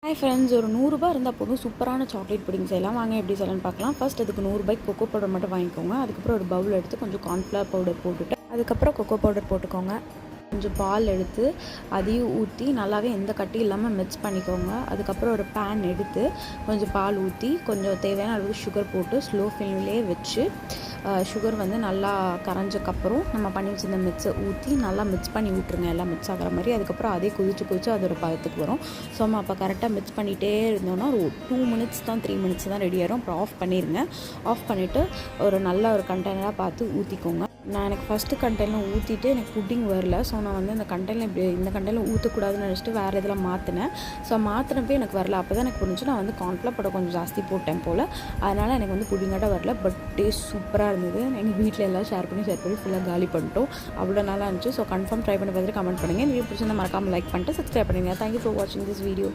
Hi friends, ஒரு ரூ. 100 இருந்தால் போதும் சூப்பரான சாக்லேட் புடிங் செய்யலாம். வாங்க எப்படி செய்யலாம்னு பார்க்கலாம். ஃபர்ஸ்ட் அதுக்கு ரூ. 100 கொக்கோ பவுடர் மட்டும் வாங்கிக்கோங்க. அதுக்கப்புறம் ஒரு பவுல் எடுத்து கொஞ்சம் கார்ன்ஃப்ளவர் பவுடர் போட்டுட்டு அதுக்கப்புறம் கொக்கோ பவுடர் போட்டுக்கோங்க. கொஞ்சம் பால் எடுத்து அதையும் ஊற்றி நல்லாவே எந்த கட்டியும் இல்லாமல் மிக்ஸ் பண்ணிக்கோங்க. அதுக்கப்புறம் ஒரு பேன் எடுத்து கொஞ்சம் பால் ஊற்றி கொஞ்சம் தேவையான அளவுக்கு சுகர் போட்டு ஸ்லோ ஃப்ளேம்லேயே வச்சு சுகர் வந்து நல்லா கரைஞ்சக்கப்புறம் நம்ம பண்ணி வச்சிருந்த மிக்ஸை ஊற்றி நல்லா மிக்ஸ் பண்ணி விட்ருங்க, எல்லாம் மிக்ஸ் ஆகிற மாதிரி. அதுக்கப்புறம் அதே கொதிச்சு அதோட பதத்துக்கு வரும். ஸோ நம்ம அப்போ கரெக்டாக மிக்ஸ் பண்ணிகிட்டே இருந்தோம்னா ஒரு 2 மினிட்ஸ் தான் 3 மினிட்ஸ் தான் ரெடி ஆகிடும். அப்புறம் ஆஃப் பண்ணிடுங்க. ஆஃப் பண்ணிவிட்டு ஒரு நல்ல ஒரு கண்டெய்னராக பார்த்து ஊற்றிக்கோங்க. நான் எனக்கு ஃபஸ்ட்டு கண்டெய்னர் ஊற்றிட்டு எனக்கு புட்டிங் வரல. ஸோ நான் வந்து இந்த கண்டெய்னர் ஊற்றக்கூடாதுன்னு நினச்சிட்டு வேறு இதில் மாற்றினேன். ஸோ மாற்றினப்போ எனக்கு வரல. அப்போ தான் எனக்கு புரிஞ்சு நான் வந்து கார்ன்ஃப்ளவர் பவுடர் கொஞ்சம் ஜாஸ்தி போட்டேன் போல். அதனால் எனக்கு வந்து புட்டிங்காட்ட வரல. பட் டேஸ்ட் சூப்பராக இருந்தது. எங்கள் வீட்டில் எல்லாம் ஷேர் பண்ணி ஃபுல்லாக காலி பண்ணிட்டோம். அவ்வளோ நல்லா இருந்துச்சு. ஸோ கன்ஃபார்ம் ட்ரை பண்ணி பார்த்துட்டு கமெண்ட் பண்ணுங்கள். வீடியோ பிடிச்சிருந்தா மறக்காமல் லைக் பண்ணிட்டு சப்ஸ்கிரைப் பண்ணுங்கள். தேங்க்யூ ஃபார் வாட்சிங் திஸ் வீடியோ.